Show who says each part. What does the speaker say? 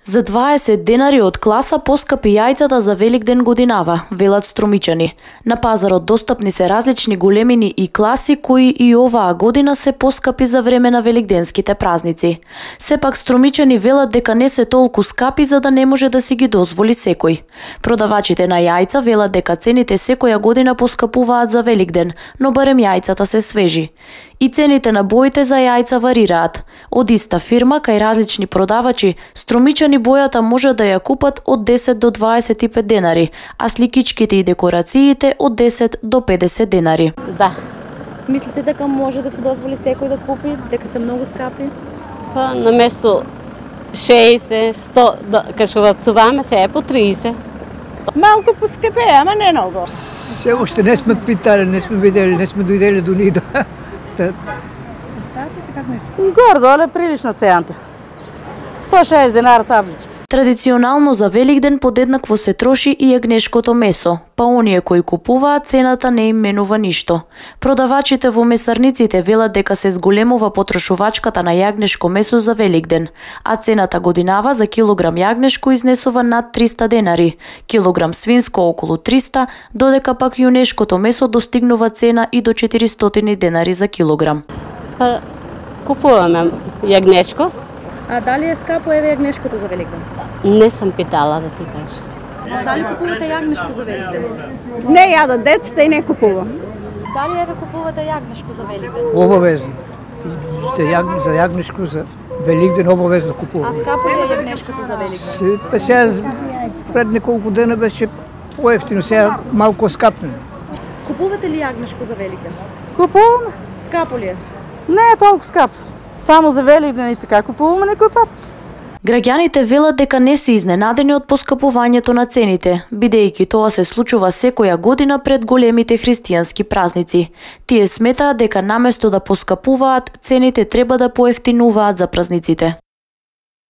Speaker 1: За 20 денари од класа поскапи јајцата за Великден годинава, велат струмичани. На пазарот достапни се различни големини и класи кои и оваа година се поскапи за време на великденските празници. Сепак струмичани велат дека не се толку скапи за да не може да си ги дозволи секој. Продавачите на јајца велат дека цените секоја година поскапуваат за Великден, но барем јајцата се свежи. И цените на боите за јајца варираат. Од иста фирма кај различни продавачи, струмичани бојата може да ја купат од 10 до 25 денари, а сликичките и декорациите од 10 до 50 денари.
Speaker 2: Да.
Speaker 3: Мислите дека може да се дозволи секој да купи, дека се многу скапи?
Speaker 2: Па на место 60, 100, кај го пцуваме се е по 30.
Speaker 4: Малку поскъпе, ама не много.
Speaker 5: Все още не сме питали, не сме видели, не сме дојдели до Нида.
Speaker 4: Гордо, але прилично цената. 160 денара табличка.
Speaker 1: Традиционално за Великден подеднакво се троши и јагнешкото месо, па оние кои купуваат цената не им менува ништо. Продавачите во месарниците велат дека се зголемува потрошувачката на јагнешко месо за Великден, а цената годинава за килограм јагнешко изнесува над 300 денари, килограм свинско околу 300, додека пак јунешкото месо достигнува цена и до 400 денари за килограм.
Speaker 2: Па купуваме јагнешко.
Speaker 3: А дали е скапо еве јагнешкото за Великден?
Speaker 2: Не сам питала да ти кажа.
Speaker 3: Дали купувате јагнешко за Великден?
Speaker 4: Не јадат децата и не купува.
Speaker 3: Дали еве купувате јагнешко за Великден?
Speaker 5: Обавезно. За јагнешко за Великден обавезно
Speaker 3: А
Speaker 5: купуваме.
Speaker 3: скапо ли е јагнешкото за Великден?
Speaker 5: Сега пред неколку дена беше поевтино, сега малку скапно.
Speaker 3: Купувате ли јагнешко за Великден?
Speaker 4: Купуваме.
Speaker 3: Скапо ли е?
Speaker 4: Не е толку скапо. Само за Великден и така купуваме некој пат.
Speaker 1: Граѓаните велат дека не се изненадени од поскапувањето на цените, бидејќи тоа се случува секоја година пред големите христијански празници. Тие сметаат дека наместо да поскапуваат, цените треба да поевтинуваат за празниците.